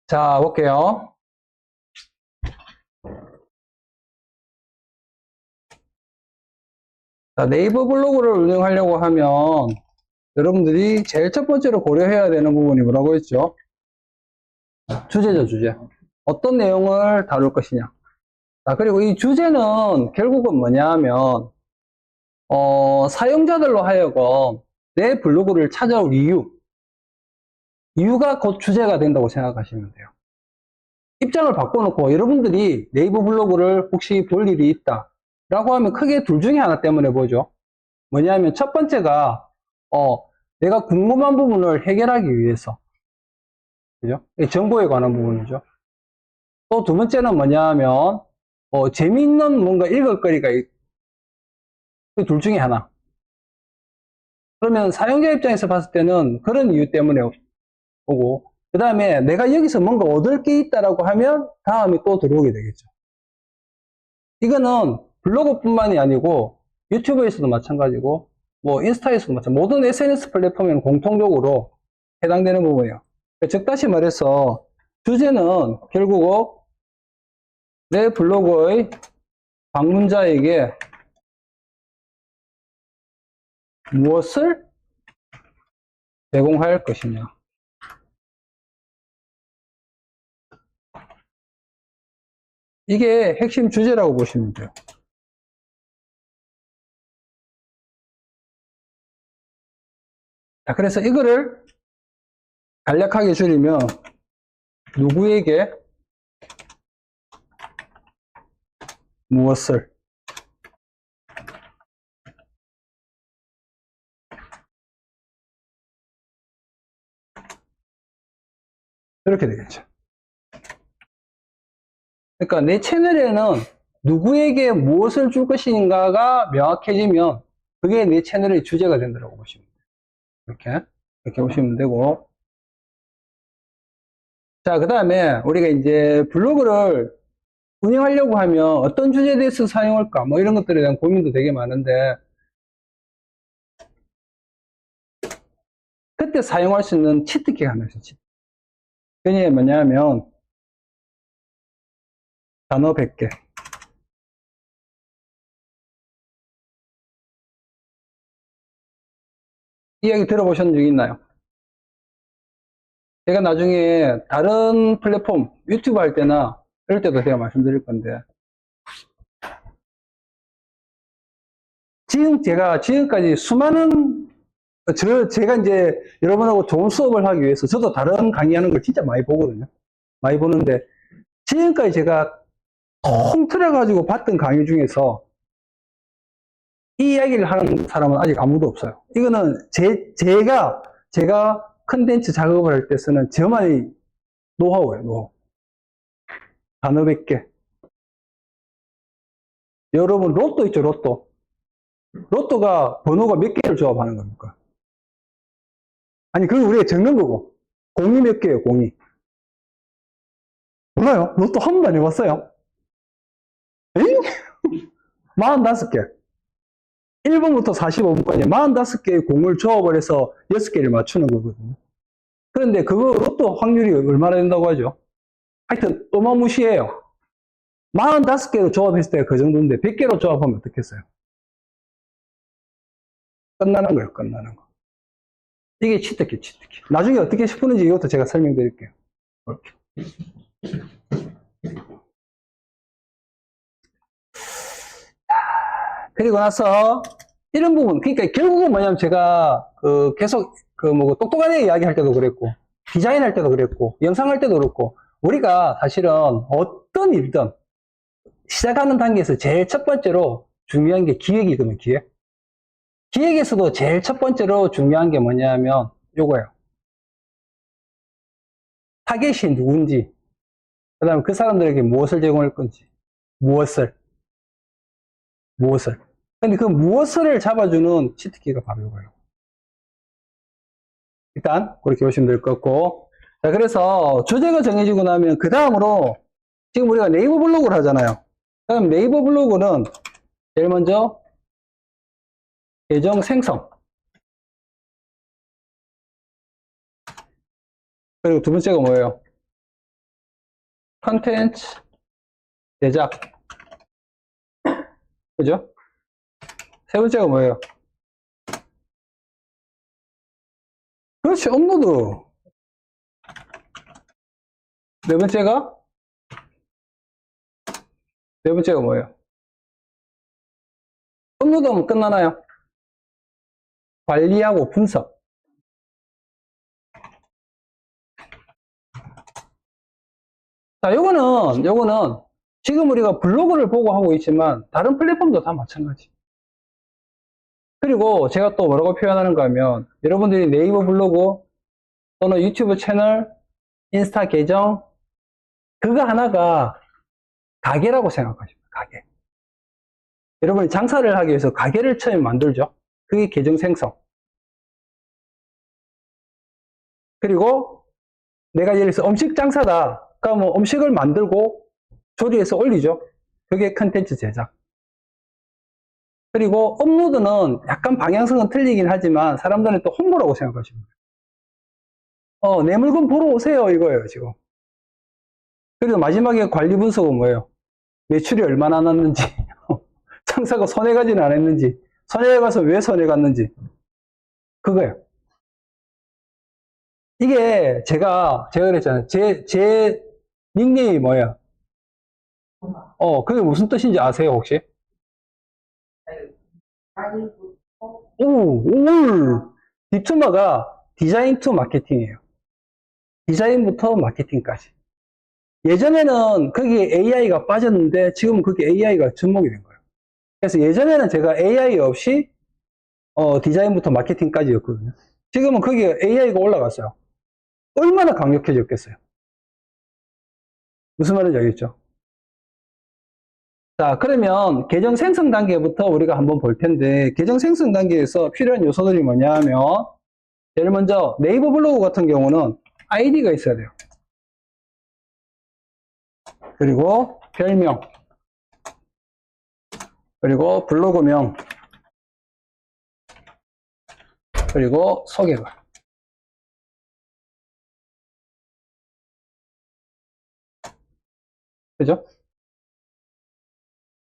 자, 볼게요. 자, 네이버 블로그를 운영하려고 하면 여러분들이 제일 첫 번째로 고려해야 되는 부분이 뭐라고 했죠? 주제죠, 주제. 어떤 내용을 다룰 것이냐. 자, 그리고 이 주제는 결국은 뭐냐 하면, 사용자들로 하여금 내 블로그를 찾아올 이유가 곧 주제가 된다고 생각하시면 돼요. 입장을 바꿔놓고 여러분들이 네이버 블로그를 혹시 볼 일이 있다 라고 하면 크게 둘 중에 하나 때문에 보죠. 뭐냐면 첫 번째가 내가 궁금한 부분을 해결하기 위해서, 그죠? 정보에 관한 부분이죠. 또 두 번째는 뭐냐면 재미있는 뭔가 읽을 거리가 그둘 중에 하나. 그러면 사용자 입장에서 봤을 때는 그런 이유 때문에 오고, 그 다음에 내가 여기서 뭔가 얻을 게 있다라고 하면 다음에 또 들어오게 되겠죠. 이거는 블로그뿐만이 아니고 유튜브에서도 마찬가지고 뭐 인스타에서도 마찬가지고 모든 SNS 플랫폼에는 공통적으로 해당되는 부분이에요. 즉 다시 말해서 주제는 결국 내 블로그의 방문자에게 무엇을 제공할 것이냐. 이게 핵심 주제라고 보시면 돼요. 자, 그래서 이거를 간략하게 줄이면 누구에게 무엇을, 이렇게 되겠죠. 그러니까 내 채널에는 누구에게 무엇을 줄 것인가가 명확해지면 그게 내 채널의 주제가 된다고 보시면 돼요. 이렇게 보시면 되고. 자, 그 다음에 우리가 이제 블로그를 운영하려고 하면 어떤 주제에 대해서 사용할까 뭐 이런 것들에 대한 고민도 되게 많은데, 그때 사용할 수 있는 치트키가 하나 있어요. 그게 뭐냐면 단어 100개. 이야기 들어보신 적 있나요? 제가 나중에 다른 플랫폼 유튜브 할 때나 이럴 때도 제가 말씀드릴 건데, 제가 지금까지 수많은 제가 이제 여러분하고 좋은 수업을 하기 위해서 저도 다른 강의하는 걸 진짜 많이 보거든요. 많이 보는데 지금까지 제가 통틀어가지고 봤던 강의 중에서 이 이야기를 하는 사람은 아직 아무도 없어요. 이거는 제가 컨텐츠 작업을 할 때 쓰는 저만의 노하우예요, 노하우. 단어 100개. 여러분, 로또 있죠, 로또. 로또가 번호가 몇 개를 조합하는 겁니까? 아니, 그건 우리가 적는 거고. 공이 몇 개예요, 공이. 몰라요? 로또 한 번도 안 해봤어요? 에잉? 45개. 1번부터 45번까지 45개의 공을 조합을 해서 6개를 맞추는 거거든요. 그런데 그거 로또 확률이 얼마나 된다고 하죠? 하여튼 어마무시해요. 45개로 조합했을 때 그 정도인데 100개로 조합하면 어떻겠어요? 끝나는 거예요, 끝나는 거. 이게 치트키, 치트키. 나중에 어떻게 푸는지 이것도 제가 설명드릴게요. 이렇게. 그리고 나서 이런 부분, 그러니까 결국은 뭐냐면 제가 계속 뭐 똑똑한 애 이야기 할 때도 그랬고, 디자인 할 때도 그랬고, 영상 할 때도 그렇고, 우리가 사실은 어떤 일든 시작하는 단계에서 제일 첫 번째로 중요한 게 기획이거든요, 기획. 기획에서도 제일 첫 번째로 중요한 게 뭐냐면 요거예요. 타겟이 누군지, 그 다음에 그 사람들에게 무엇을 제공할 건지, 무엇을. 근데 그 무엇을 잡아주는 치트키가 바로 이거예요. 일단 그렇게 보시면 될 것 같고, 자, 그래서 주제가 정해지고 나면 그 다음으로 지금 우리가 네이버 블로그를 하잖아요. 그럼 네이버 블로그는 제일 먼저 계정 생성, 그리고 두 번째가 뭐예요? 컨텐츠 제작. 그죠? 세 번째가 뭐예요? 그렇지, 업로드. 네 번째가? 네 번째가 뭐예요? 업로드하면 끝나나요? 관리하고 분석. 자, 요거는 지금 우리가 블로그를 보고 하고 있지만 다른 플랫폼도 다 마찬가지. 그리고 제가 또 뭐라고 표현하는가 하면 여러분들이 네이버 블로그 또는 유튜브 채널, 인스타 계정 그거 하나가 가게라고 생각하십니다. 가게. 여러분이 장사를 하기 위해서 가게를 처음에 만들죠. 그게 계정 생성. 그리고 내가 예를 들어서 음식 장사다. 그러면 음식을 만들고 조리해서 올리죠. 그게 컨텐츠 제작. 그리고 업로드는 약간 방향성은 틀리긴 하지만 사람들은 또 홍보라고 생각하십니다. 내 물건 보러 오세요 이거예요 지금. 그리고 마지막에 관리 분석은 뭐예요? 매출이 얼마나 났는지 장사가 손해 가지는 않았는지 손해 가서 왜 손해 갔는지 그거예요. 이게 제가 그랬잖아요. 제 닉네임이 뭐예요? 그게 무슨 뜻인지 아세요 혹시? 딥투마가 디자인 투 마케팅이에요. 디자인부터 마케팅까지. 예전에는 거기에 AI가 빠졌는데 지금은 그게 AI가 접목이 된 거예요. 그래서 예전에는 제가 AI 없이 디자인부터 마케팅까지였거든요. 지금은 거기에 AI가 올라갔어요. 얼마나 강력해졌겠어요. 무슨 말인지 알겠죠? 자, 그러면 계정 생성 단계부터 우리가 한번 볼 텐데 계정 생성 단계에서 필요한 요소들이 뭐냐 하면 제일 먼저 네이버 블로그 같은 경우는 아이디가 있어야 돼요. 그리고 별명, 그리고 블로그명, 그리고 소개글. 그죠?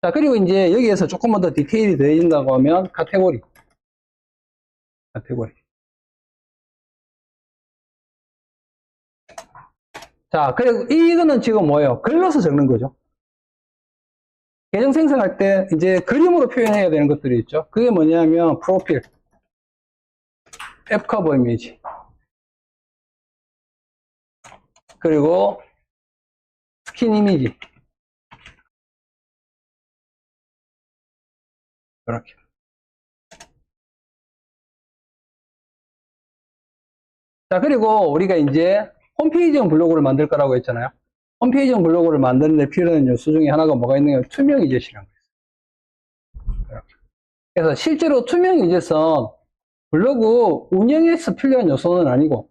자, 그리고 이제 여기에서 조금만 더 디테일이 되어진다고 하면 카테고리. 자, 그리고 이거는 지금 뭐예요? 글로서 적는 거죠. 계정 생성할 때 이제 그림으로 표현해야 되는 것들이 있죠. 그게 뭐냐면 프로필, 앱 커버 이미지, 그리고 스킨 이미지. 이렇게. 자, 그리고 우리가 이제 홈페이지용 블로그를 만들 거라고 했잖아요. 홈페이지용 블로그를 만드는 데 필요한 요소 중에 하나가 뭐가 있느냐? 투명 위젯이라는 거예요. 그래서 실제로 투명 위젯은 블로그 운영에서 필요한 요소는 아니고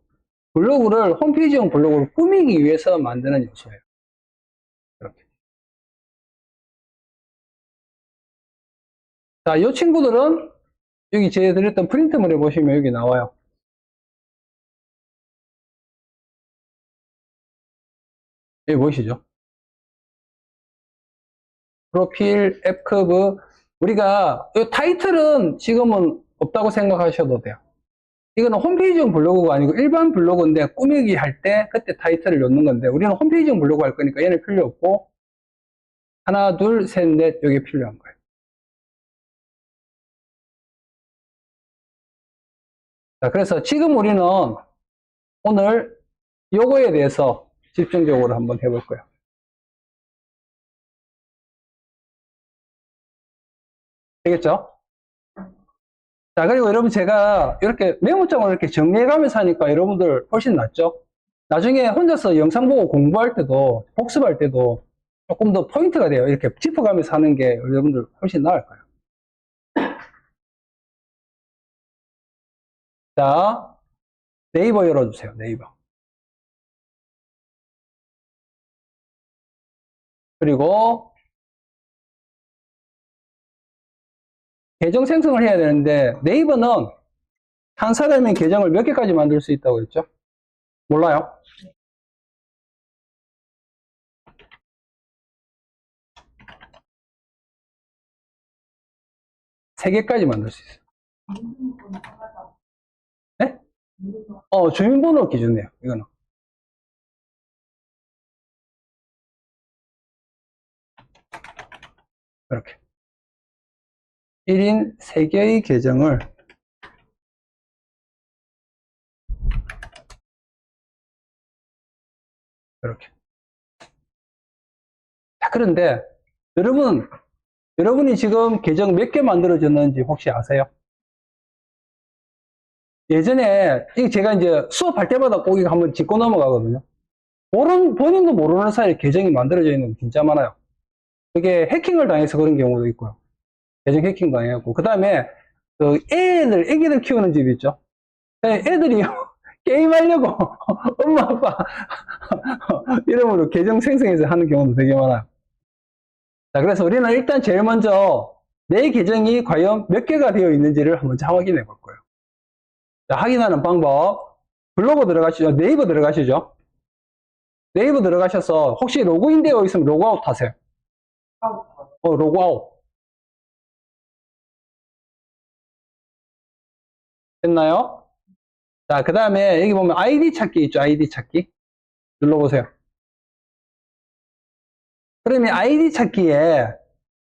블로그를 홈페이지용 블로그를 꾸미기 위해서 만드는 요소예요. 이렇게. 자, 이 친구들은 여기 제가 드렸던 프린트물에 보시면 여기 나와요. 여기 보이시죠? 프로필, 앱 커브. 우리가 이 타이틀은 지금은 없다고 생각하셔도 돼요. 이거는 홈페이지용 블로그가 아니고 일반 블로그인데 꾸미기 할 때 그때 타이틀을 넣는 건데 우리는 홈페이지용 블로그 할 거니까 얘는 필요 없고 하나, 둘, 셋, 넷 이게 필요한 거예요. 자, 그래서 지금 우리는 오늘 요거에 대해서 집중적으로 한번 해볼 거예요. 되겠죠? 자, 그리고 여러분 제가 이렇게 메모장을 이렇게 정리해가면서 하니까 여러분들 훨씬 낫죠? 나중에 혼자서 영상 보고 공부할 때도, 복습할 때도 조금 더 포인트가 돼요. 이렇게 짚어가면서 하는 게 여러분들 훨씬 나을 거예요. 자, 네이버 열어주세요. 네이버. 그리고 계정 생성을 해야 되는데 네이버는 한 사람의 계정을 몇 개까지 만들 수 있다고 했죠? 몰라요? 3개까지 만들 수 있어요. 네? 주민번호 기준이에요, 이거는. 이렇게. 1인 3개의 계정을 이렇게. 자, 그런데 여러분이 지금 계정 몇 개 만들어졌는지 혹시 아세요? 예전에 제가 이제 수업할 때마다 꼭 이거 한번 짚고 넘어가거든요. 본인도 모르는 사이에 계정이 만들어져 있는 게 진짜 많아요. 그게 해킹을 당해서 그런 경우도 있고요. 계정 해킹 당해갖고. 그 다음에 애기들 키우는 집 있죠. 애들이 게임하려고 엄마 아빠 이름으로 계정 생성해서 하는 경우도 되게 많아요. 자, 그래서 우리는 일단 제일 먼저 내 계정이 과연 몇 개가 되어 있는지를 한번 확인해 볼 거예요. 자, 확인하는 방법. 블로그 들어가시죠. 네이버 들어가시죠. 네이버 들어가셔서 혹시 로그인 되어 있으면 로그아웃 하세요. 로그아웃. 됐나요? 자, 그 다음에 여기 보면 아이디 찾기 있죠. 아이디 찾기. 눌러보세요. 그러면 아이디 찾기에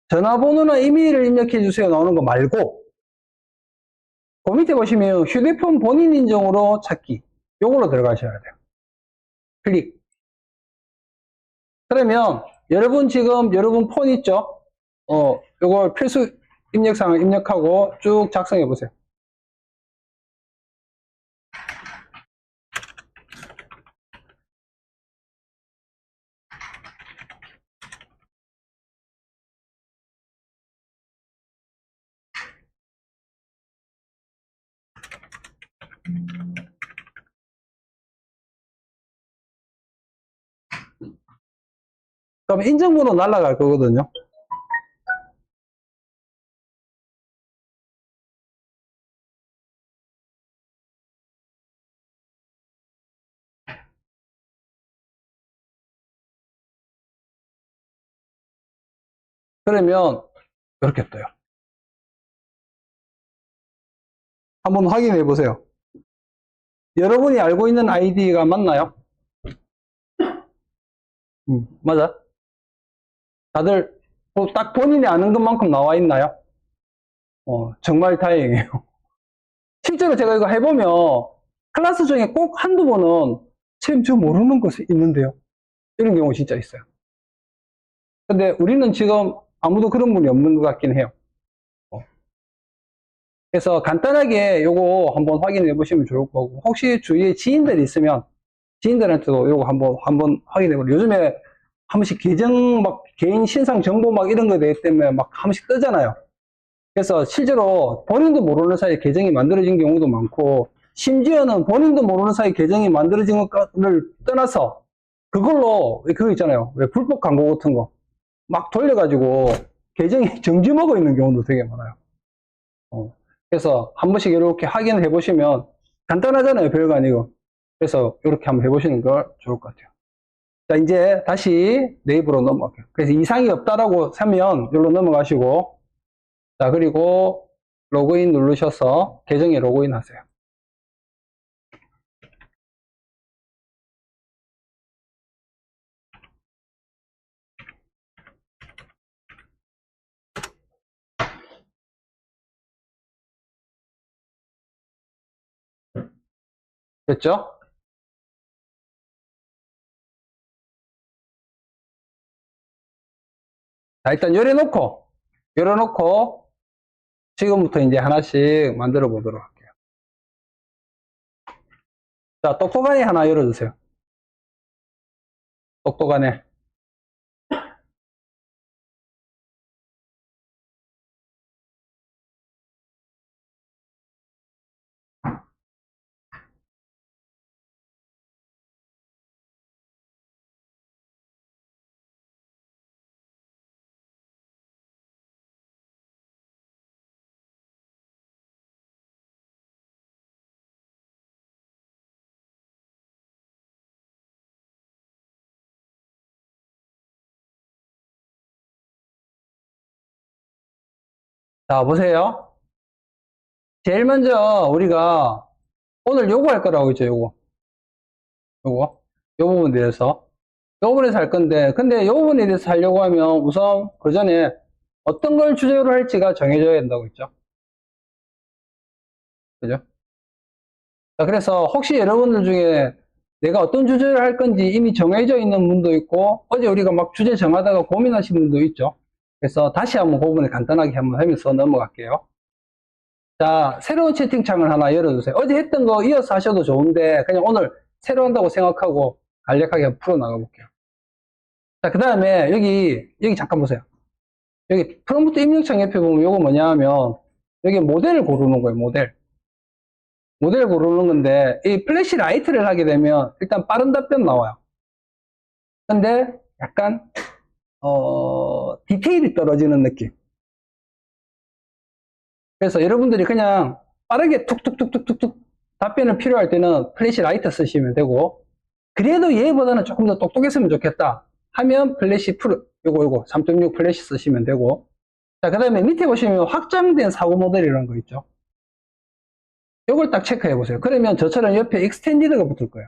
전화번호나 이메일을 입력해 주세요 나오는 거 말고 그 밑에 보시면 휴대폰 본인 인증으로 찾기 요걸로 들어가셔야 돼요. 클릭. 그러면 여러분 폰 있죠? 요걸 필수 입력사항을 입력하고 쭉 작성해 보세요. 그럼 인증번호 날라갈 거거든요. 그러면 이렇게 떠요. 한번 확인해 보세요. 여러분이 알고 있는 아이디가 맞나요? 맞아. 다들 딱 본인이 아는 것만큼 나와 있나요? 정말 다행이에요. 실제로 제가 이거 해보면 클래스 중에 꼭 한두 번은 쌤, 저 모르는 것이 있는데요. 이런 경우 진짜 있어요. 근데 우리는 지금 아무도 그런 분이 없는 것 같긴 해요. 그래서 간단하게 요거 한번 확인해 보시면 좋을 거고, 혹시 주위에 지인들이 있으면 지인들한테도 요거 한번 확인해 보세요. 요즘에 한 번씩 계정 개인 신상 정보 이런 거에 대해 때문에 한 번씩 뜨잖아요. 그래서 실제로 본인도 모르는 사이에 계정이 만들어진 경우도 많고, 심지어는 본인도 모르는 사이에 계정이 만들어진 것을 떠나서 그걸로 그거 있잖아요. 왜 불법 광고 같은 거 막 돌려가지고 계정이 정지 먹어 있는 경우도 되게 많아요. 그래서 한 번씩 이렇게 확인해 보시면 간단하잖아요. 별거 아니고. 그래서 이렇게 한번 해보시는 걸 좋을 것 같아요. 자, 이제 다시 네이버로 넘어갈게요. 그래서 이상이 없다라고 하면 여기로 넘어가시고, 자, 그리고 로그인 누르셔서 계정에 로그인 하세요. 됐죠? 자, 일단 열어놓고 지금부터 이제 하나씩 만들어 보도록 할게요. 자, 똑똑하니 하나 열어주세요. 똑똑하네. 자, 보세요. 제일 먼저 우리가 오늘 요거 할 거라고 했죠, 요거. 요 부분에 대해서. 요 부분에서 할 건데, 근데 요 부분에 대해서 하려고 하면 우선 그 전에 어떤 걸 주제로 할지가 정해져야 된다고 했죠. 그죠? 자, 그래서 혹시 여러분들 중에 내가 어떤 주제를 할 건지 이미 정해져 있는 분도 있고, 어제 우리가 막 주제 정하다가 고민하신 분도 있죠. 그래서 다시 한번 그 부분을 간단하게 한번 하면서 넘어갈게요. 자, 새로운 채팅창을 하나 열어주세요. 어제 했던 거 이어서 하셔도 좋은데, 그냥 오늘 새로 한다고 생각하고 간략하게 한번 풀어나가 볼게요. 자, 그 다음에 여기 잠깐 보세요. 여기 프롬프트 입력창 옆에 보면 이거 뭐냐 하면, 여기 모델을 고르는 거예요, 모델. 모델 고르는 건데, 이 플래시 라이트를 하게 되면 일단 빠른 답변 나와요. 근데 약간, 디테일이 떨어지는 느낌. 그래서 여러분들이 그냥 빠르게 툭툭툭툭툭툭 답변을 필요할 때는 플래시 라이트 쓰시면 되고, 그래도 얘보다는 조금 더 똑똑했으면 좋겠다 하면 플래시 프로, 요거 3.6 플래시 쓰시면 되고, 자, 그 다음에 밑에 보시면 확장된 사고 모델이라는 거 있죠. 요걸 딱 체크해 보세요. 그러면 저처럼 옆에 익스텐디드가 붙을 거예요.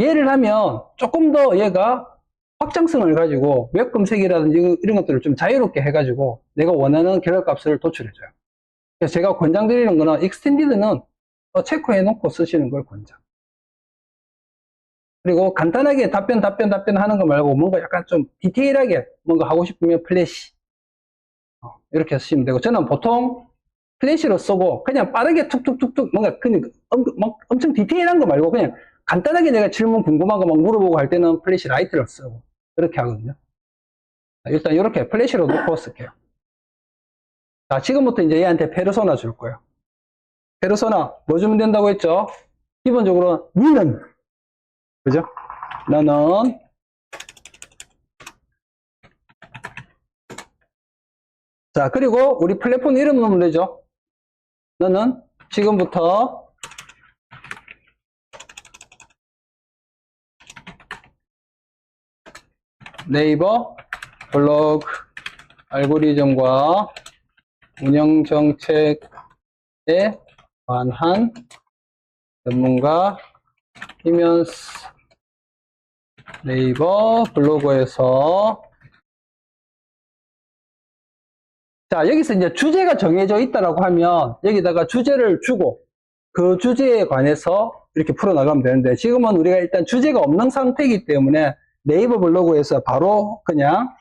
얘를 하면 조금 더 얘가 확장성을 가지고 웹 검색이라든지 이런 것들을 좀 자유롭게 해가지고 내가 원하는 결과값을 도출해줘요. 그래서 제가 권장드리는 거는 익스텐디드는 체크해 놓고 쓰시는 걸 권장. 그리고 간단하게 답변 하는 거 말고 뭔가 약간 좀 디테일하게 뭔가 하고 싶으면 플래시 이렇게 쓰시면 되고, 저는 보통 플래시로 쓰고 그냥 빠르게 툭툭툭툭 뭔가 그냥 엄청 디테일한 거 말고 그냥 간단하게 내가 질문 궁금한 거 막 물어보고 할 때는 플래시 라이트를 쓰고 그렇게 하거든요. 일단 이렇게 플래시로 놓고 쓸게요. 자, 지금부터 이제 얘한테 페르소나 줄 거예요. 페르소나 뭐 주면 된다고 했죠? 기본적으로 니는, 그죠? 너는, 자, 그리고 우리 플랫폼 이름 넣으면 되죠? 너는 지금부터 네이버 블로그 알고리즘과 운영 정책에 관한 전문가이면서 네이버 블로그에서, 자, 여기서 이제 주제가 정해져 있다라고 하면 여기다가 주제를 주고 그 주제에 관해서 이렇게 풀어나가면 되는데, 지금은 우리가 일단 주제가 없는 상태이기 때문에 네이버 블로그에서 바로 그냥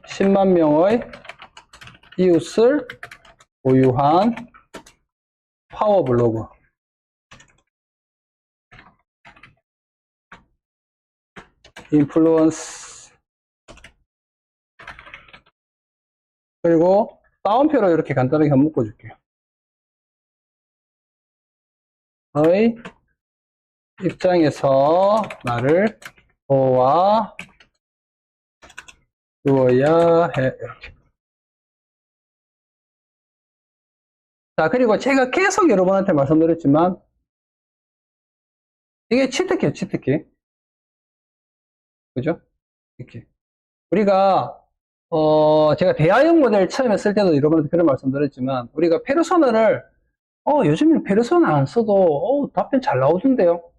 10만 명의 이웃을 보유한 파워 블로그, 인플루언스, 그리고 따옴표로 이렇게 간단하게 한번 묶어줄게요. 의 입장에서 나를 도와주어야 해. 이렇게. 자, 그리고 제가 계속 여러분한테 말씀드렸지만 이게 치트키예요, 치트키. 그죠? 이렇게. 우리가 제가 대화형 모델 처음에 쓸 때도 여러분한테 그런 말씀드렸지만, 우리가 페르소나를 요즘에는 페르소나 안 써도 답변 잘 나오던데요.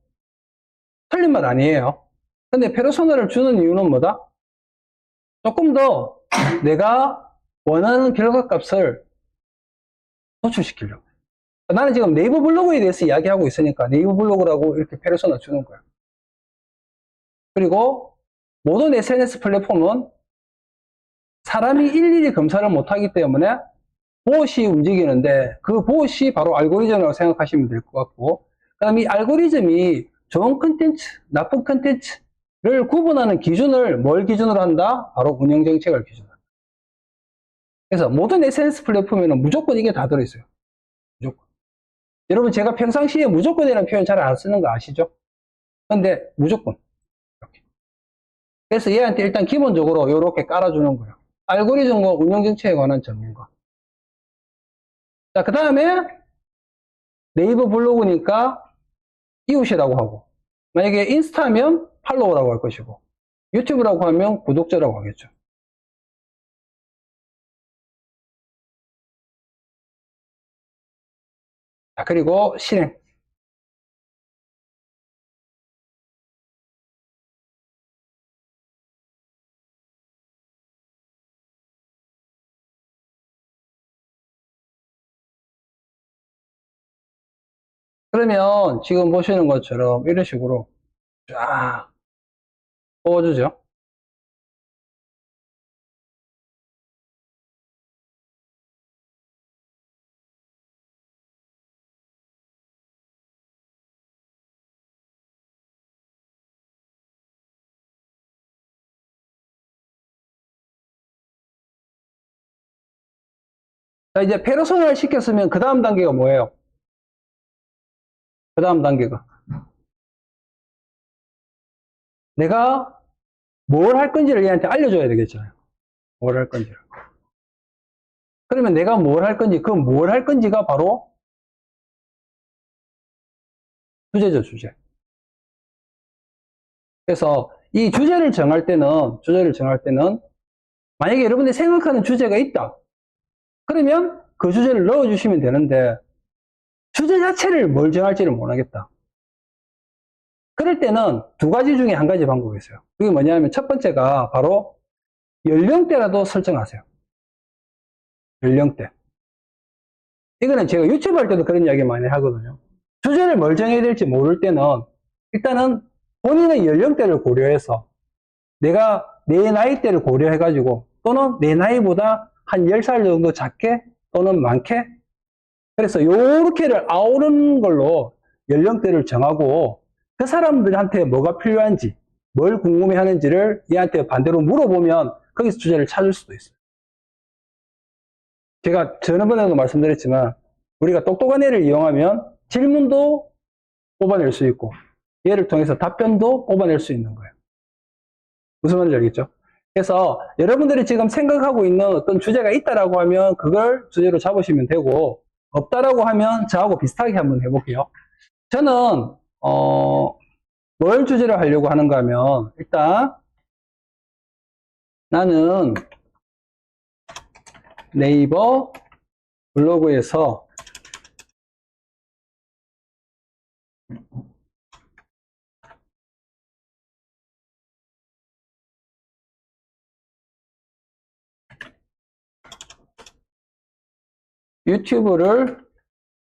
틀린 말 아니에요. 근데 페르소나를 주는 이유는 뭐다? 조금 더 내가 원하는 결과값을 도출시키려고. 나는 지금 네이버 블로그에 대해서 이야기하고 있으니까 네이버 블로그라고 이렇게 페르소나 주는 거야. 그리고 모든 SNS 플랫폼은 사람이 일일이 검사를 못하기 때문에 보엇이 움직이는데, 그 보엇이 바로 알고리즘이라고 생각하시면 될 것 같고, 그 다음에 이 알고리즘이 좋은 컨텐츠, 나쁜 컨텐츠를 구분하는 기준을 뭘 기준으로 한다? 바로 운영정책을 기준으로 한다. 그래서 모든 SNS 플랫폼에는 무조건 이게 다 들어있어요. 무조건. 여러분, 제가 평상시에 무조건이라는 표현 잘 안 쓰는 거 아시죠? 근데 무조건. 이렇게. 그래서 얘한테 일단 기본적으로 이렇게 깔아주는 거예요. 알고리즘과 운영정책에 관한 전문가. 자, 그 다음에 네이버 블로그니까 이웃이라고 하고, 만약에 인스타면 팔로워라고 할 것이고, 유튜브라고 하면 구독자라고 하겠죠. 자, 그리고 실행. 그러면 지금 보시는 것처럼 이런 식으로 쫙 뽑아주죠. 자, 이제 페르소나를 시켰으면 그 다음 단계가 뭐예요? 그 다음 단계가 내가 뭘 할 건지를 얘한테 알려줘야 되겠잖아요. 뭘 할 건지를. 그러면 내가 뭘 할 건지, 그 뭘 할 건지가 바로 주제죠, 주제. 그래서 이 주제를 정할 때는 만약에 여러분들이 생각하는 주제가 있다. 그러면 그 주제를 넣어주시면 되는데 주제 자체를 뭘 정할지를 모르겠다. 그럴 때는 두 가지 중에 한 가지 방법이 있어요. 그게 뭐냐면 첫 번째가 바로 연령대라도 설정하세요. 연령대. 이거는 제가 유튜브 할 때도 그런 이야기 많이 하거든요. 주제를 뭘 정해야 될지 모를 때는 일단은 본인의 연령대를 고려해서 내가 내 나이대를 고려해가지고 또는 내 나이보다 한 10살 정도 작게 또는 많게 그래서 요렇게를 아우르는 걸로 연령대를 정하고 그 사람들한테 뭐가 필요한지 뭘 궁금해 하는지를 얘한테 반대로 물어보면 거기서 주제를 찾을 수도 있어요. 제가 지난번에도 말씀드렸지만 우리가 똑똑한 애를 이용하면 질문도 뽑아낼 수 있고 얘를 통해서 답변도 뽑아낼 수 있는 거예요. 무슨 말인지 알겠죠? 그래서 여러분들이 지금 생각하고 있는 어떤 주제가 있다라고 하면 그걸 주제로 잡으시면 되고 없다라고 하면 저하고 비슷하게 한번 해볼게요. 저는 뭘 주제로 하려고 하는가 하면 일단 나는 네이버 블로그에서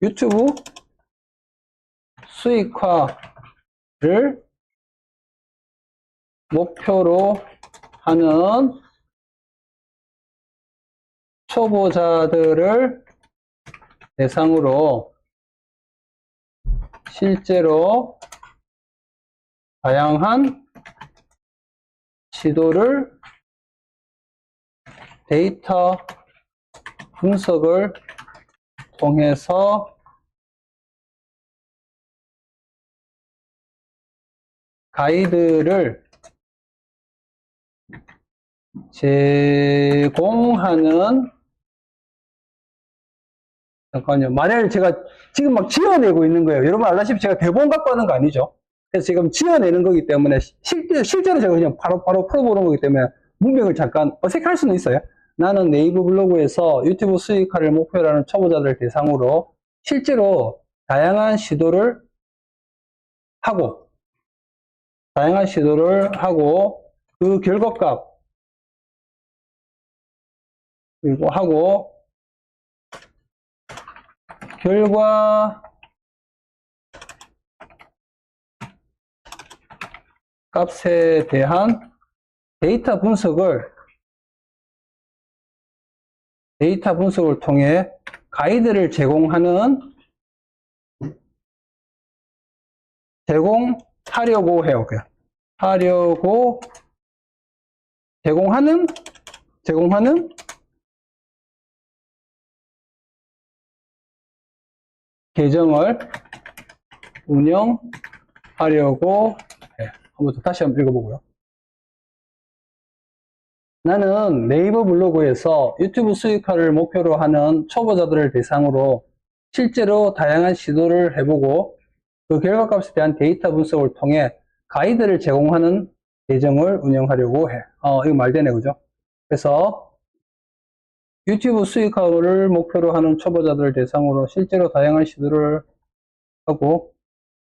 유튜브 수익화를 목표로 하는 초보자들을 대상으로 실제로 다양한 시도를 데이터 분석을 통해서 가이드를 제공하는 잠깐만요. 만약에 제가 지금 막 지어내고 있는 거예요. 여러분 알다시피 제가 대본 갖고 하는 거 아니죠? 그래서 지금 지어내는 거기 때문에 실제로 제가 그냥 바로 풀어보는 거기 때문에 문맥을 잠깐 어색할 수는 있어요. 나는 네이버 블로그에서 유튜브 수익화를 목표로 하는 초보자들 대상으로 실제로 다양한 시도를 하고 그 결과값 그리고 결과 값에 대한 데이터 분석을 통해 가이드를 제공하려고 해요. 제공하는 계정을 운영하려고 해. 다시 한번 읽어보고요. 나는 네이버 블로그에서 유튜브 수익화를 목표로 하는 초보자들을 대상으로 실제로 다양한 시도를 해보고 그 결과값에 대한 데이터 분석을 통해 가이드를 제공하는 계정을 운영하려고 해. 이거 말되네, 그죠? 그래서 유튜브 수익화를 목표로 하는 초보자들 대상으로 실제로 다양한 시도를 하고,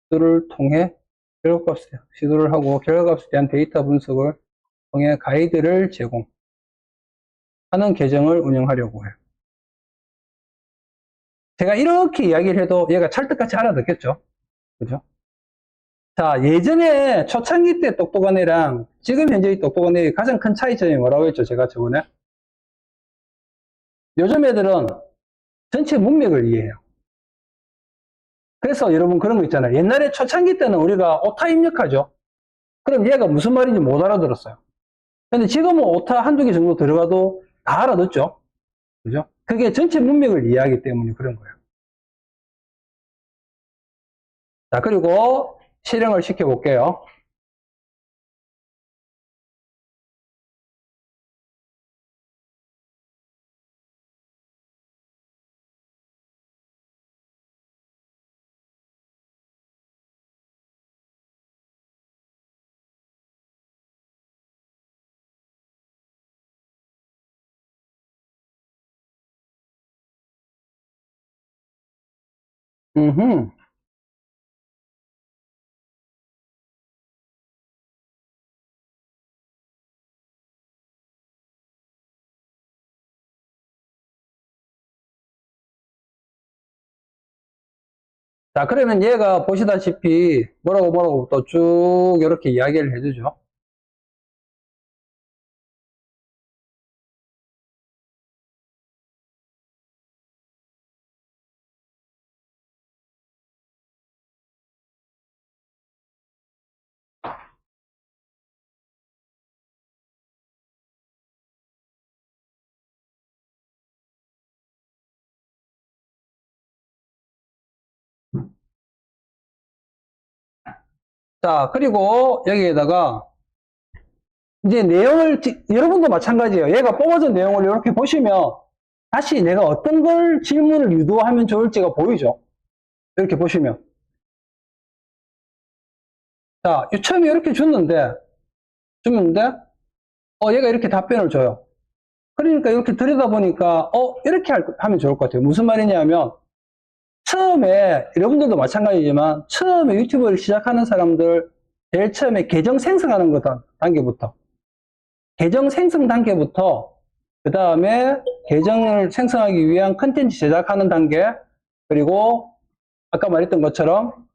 시도를 통해 시도를 하고 결과값에 대한 데이터 분석을 통해 가이드를 제공하는 계정을 운영하려고 해요. 제가 이렇게 이야기를 해도 얘가 찰떡같이 알아듣겠죠? 그죠? 자, 예전에 초창기 때 똑똑한 애랑 지금 현재의 똑똑한 애의 가장 큰 차이점이 뭐라고 했죠? 제가 저번에? 요즘 애들은 전체 문맥을 이해해요. 그래서 여러분 그런 거 있잖아요. 옛날에 초창기 때는 우리가 오타 입력하죠. 그럼 얘가 무슨 말인지 못 알아들었어요. 근데 지금은 오타 한두 개 정도 들어가도 다 알아듣죠. 그죠? 그게 전체 문맥을 이해하기 때문에 그런 거예요. 자, 그리고 실행을 시켜볼게요. 음흠. 자, 그러면 얘가 보시다시피 뭐라고 또 쭉 이렇게 이야기를 해주죠. 자, 그리고 여기에다가 이제 내용을, 여러분도 마찬가지예요. 얘가 뽑아준 내용을 이렇게 보시면 다시 내가 어떤 걸 질문을 유도하면 좋을지가 보이죠. 이렇게 보시면. 자, 처음에 이렇게 줬는데, 얘가 이렇게 답변을 줘요. 그러니까 이렇게 들여다보니까, 이렇게 하면 좋을 것 같아요. 무슨 말이냐면, 처음에, 여러분들도 마찬가지지만, 처음에 유튜브를 시작하는 사람들, 제일 처음에 계정 생성하는 단계부터, 계정 생성 단계부터, 그 다음에 계정을 생성하기 위한 컨텐츠 제작하는 단계, 그리고 아까 말했던 것처럼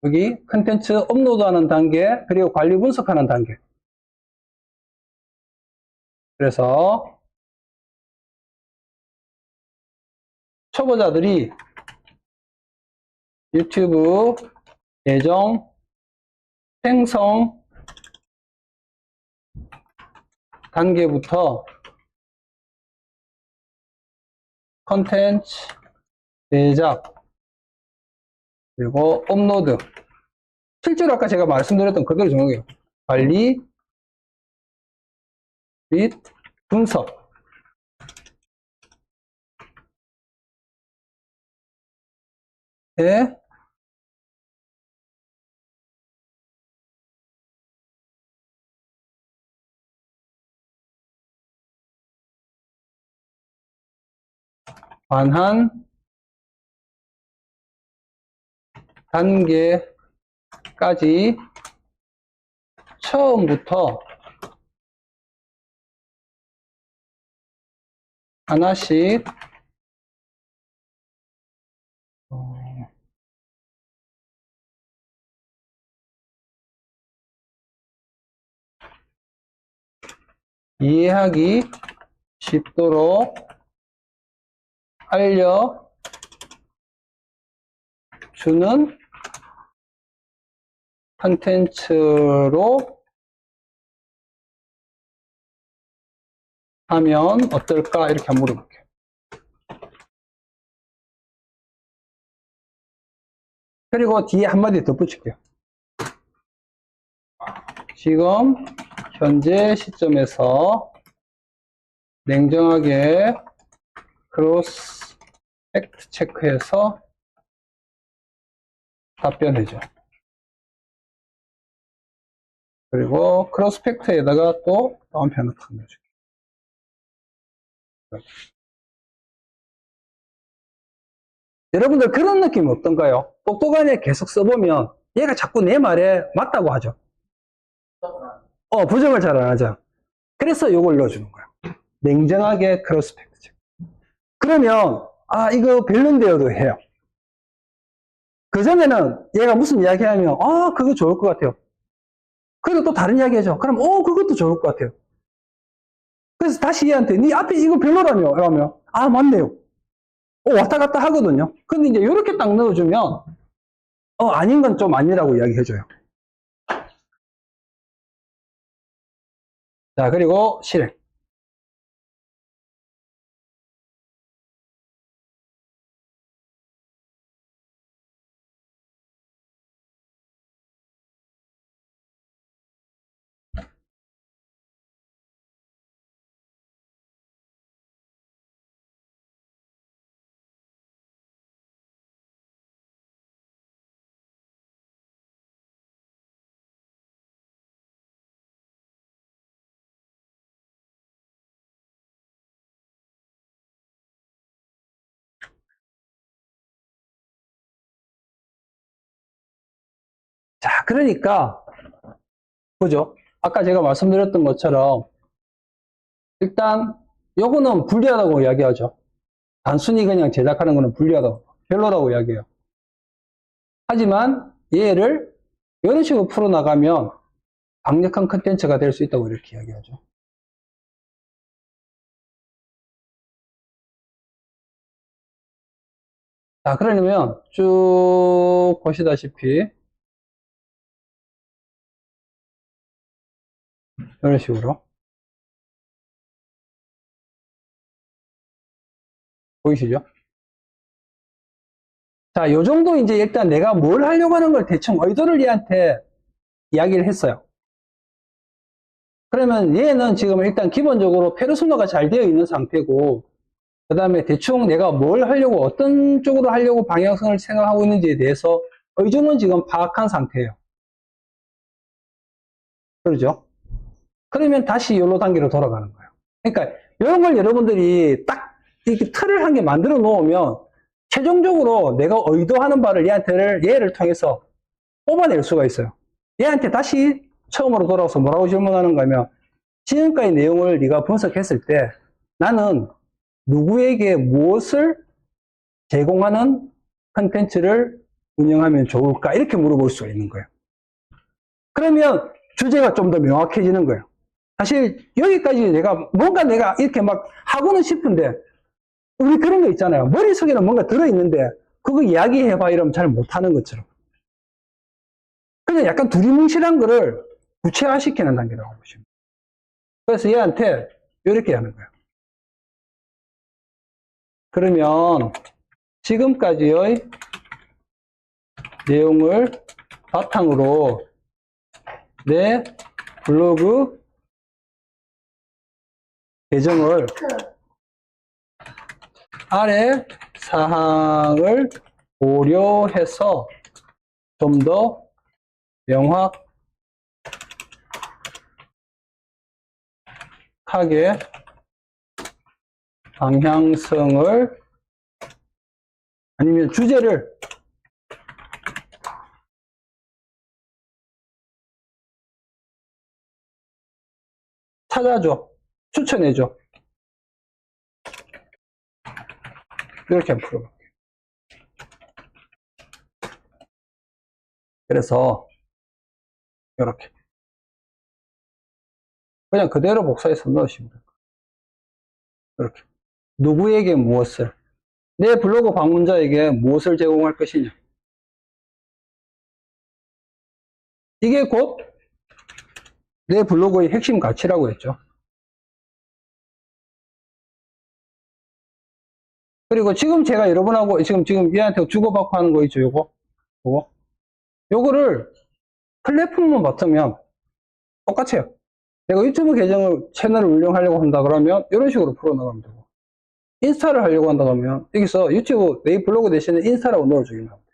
여기 컨텐츠 업로드하는 단계, 그리고 관리 분석하는 단계. 그래서 초보자들이 유튜브 계정 생성 단계부터 컨텐츠 제작, 그리고 업로드. 실제로 아까 제가 말씀드렸던 그대로 정해요. 관리 및 분석에 관한 단계까지 처음부터 하나씩 이해하기 쉽도록 알려주는 컨텐츠로 하면 어떨까? 이렇게 한번 물어볼게요. 그리고 뒤에 한마디 덧붙일게요. 지금 현재 시점에서 냉정하게 크로스 팩트 체크해서 답변해줘. 그리고 크로스펙트에다가 또 다운표를 탁 넣어줄게. 여러분들 그런 느낌 어떤가요? 똑똑하게 계속 써보면 얘가 자꾸 내 말에 맞다고 하죠. 부정을 잘 안 하죠. 그래서 이걸 넣어주는 거예요. 냉정하게 크로스펙트. 그러면 이거 별론데요도 해요. 그전에는 얘가 무슨 이야기하면 그거 좋을 것 같아요. 그리고 또 다른 이야기 하죠. 그럼 그것도 좋을 것 같아요. 그래서 다시 얘한테 네 앞에 이거 별로라며 이러면 맞네요. 왔다 갔다 하거든요. 근데 이제 이렇게 딱 넣어주면 아닌 건 좀 아니라고 이야기해줘요. 자, 그리고 실행. 자, 그러니까 보죠. 아까 제가 말씀드렸던 것처럼 일단 요거는 불리하다고 이야기하죠. 단순히 그냥 제작하는 거는 불리하다고, 별로라고 이야기해요. 하지만 얘를 이런 식으로 풀어나가면 강력한 컨텐츠가 될 수 있다고 이렇게 이야기하죠. 자, 그러려면 쭉 보시다시피 이런 식으로 보이시죠? 자, 요 정도 이제 일단 내가 뭘 하려고 하는 걸 대충 의도를 얘한테 이야기를 했어요. 그러면 얘는 지금 일단 기본적으로 페르소나가 잘 되어 있는 상태고, 그 다음에 대충 내가 뭘 하려고, 어떤 쪽으로 하려고 방향성을 생각하고 있는지에 대해서 의중은 지금 파악한 상태예요. 그러죠? 그러면 다시 요로 단계로 돌아가는 거예요. 그러니까 이런 걸 여러분들이 딱 이렇게 틀을 한 개 만들어 놓으면 최종적으로 내가 의도하는 바를 얘를 통해서 뽑아낼 수가 있어요. 얘한테 다시 처음으로 돌아와서 뭐라고 질문하는 거면 지금까지 내용을 네가 분석했을 때 나는 누구에게 무엇을 제공하는 컨텐츠를 운영하면 좋을까? 이렇게 물어볼 수가 있는 거예요. 그러면 주제가 좀 더 명확해지는 거예요. 사실 여기까지 뭔가 내가 이렇게 막 하고는 싶은데 우리 그런 거 있잖아요. 머릿속에는 뭔가 들어있는데 그거 이야기해봐 이러면 잘 못하는 것처럼. 그냥 약간 두리뭉실한 거를 구체화시키는 단계라고 보시면 돼요. 그래서 얘한테 이렇게 하는 거예요. 그러면 지금까지의 내용을 바탕으로 내 블로그 계정을 아래 사항을 고려해서 좀 더 명확하게 방향성을 아니면 주제를 찾아줘, 추천해줘. 이렇게 한번 풀어볼게요. 그래서 이렇게 그냥 그대로 복사해서 넣으시면 돼요. 이렇게 누구에게 무엇을, 내 블로그 방문자에게 무엇을 제공할 것이냐, 이게 곧 내 블로그의 핵심 가치라고 했죠. 그리고 지금 제가 여러분하고 지금 얘한테 주고받고 하는 거 있죠. 요거를 플랫폼만 맡으면 똑같아요. 내가 유튜브 채널을 운영하려고 한다 그러면 이런 식으로 풀어나가면 되고, 인스타를 하려고 한다 그러면 여기서 유튜브 내 블로그 대신에 인스타라고 넣어주기만 하면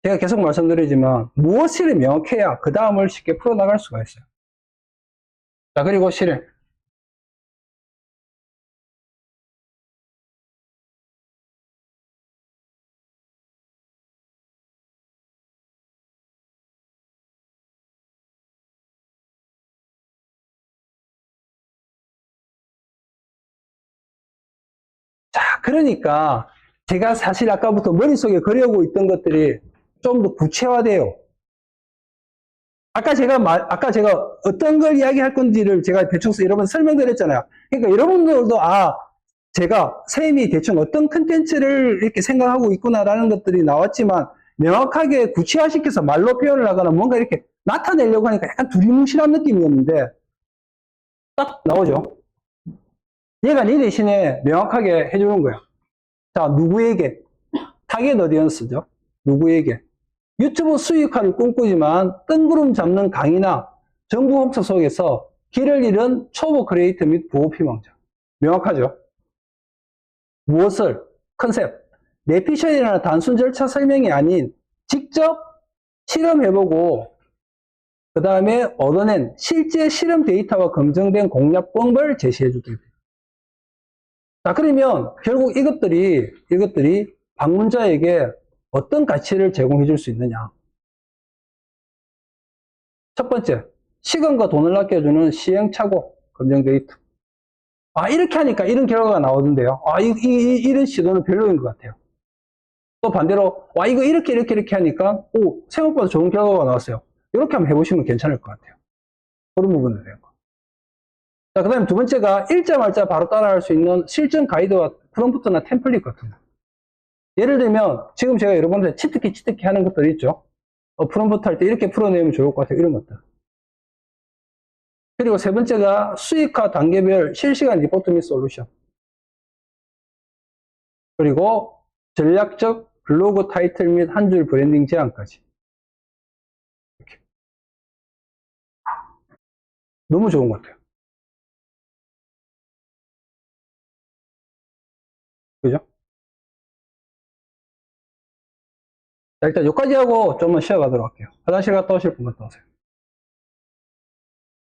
제가 계속 말씀드리지만 무엇을 명확해야 그 다음을 쉽게 풀어나갈 수가 있어요. 자, 그리고 실행. 자, 그러니까 제가 사실 아까부터 머릿속에 그려오고 있던 것들이 좀 더 구체화돼요. 아까 제가 어떤 걸 이야기할 건지를 제가 대충 여러분 설명드렸잖아요. 그러니까 여러분들도, 제가 쌤이 대충 어떤 컨텐츠를 이렇게 생각하고 있구나라는 것들이 나왔지만, 명확하게 구체화시켜서 말로 표현을 하거나 뭔가 이렇게 나타내려고 하니까 약간 두리뭉실한 느낌이었는데, 딱 나오죠. 얘가 네 대신에 명확하게 해주는 거예요. 자, 누구에게? 타겟 어디언스죠? 누구에게? 유튜브 수익화를 꿈꾸지만 뜬구름 잡는 강의나 정부 홍보 속에서 길을 잃은 초보 크리에이터 및 부업 희망자. 명확하죠? 무엇을? 컨셉. 내피셜이나 단순 절차 설명이 아닌 직접 실험해보고 그 다음에 얻어낸 실제 실험 데이터와 검증된 공략법을 제시해주게 돼요. 자, 그러면 결국 이것들이 방문자에게 어떤 가치를 제공해 줄 수 있느냐. 첫 번째, 시간과 돈을 아껴주는 시행착오 검증 데이터. 이렇게 하니까 이런 결과가 나오던데요. 이런 시도는 별로인 것 같아요. 또 반대로, 이거 이렇게 하니까, 생각보다 좋은 결과가 나왔어요. 이렇게 한번 해보시면 괜찮을 것 같아요. 그런 부분을 해요. 자, 그 다음에 두 번째가 읽자말자 바로 따라할 수 있는 실전 가이드와 프롬프트나 템플릿 같은 거. 예를 들면, 지금 제가 여러분한테 치트키 하는 것들 있죠? 프롬프트 할 때 이렇게 풀어내면 좋을 것 같아요. 이런 것들. 그리고 세 번째가 수익화 단계별 실시간 리포트 및 솔루션. 그리고 전략적 블로그 타이틀 및 한 줄 브랜딩 제안까지. 이렇게. 너무 좋은 것 같아요. 그죠? 자, 일단 여기까지 하고 좀만 쉬어가도록 할게요. 화장실 갔다 오실 분 갔다 오세요.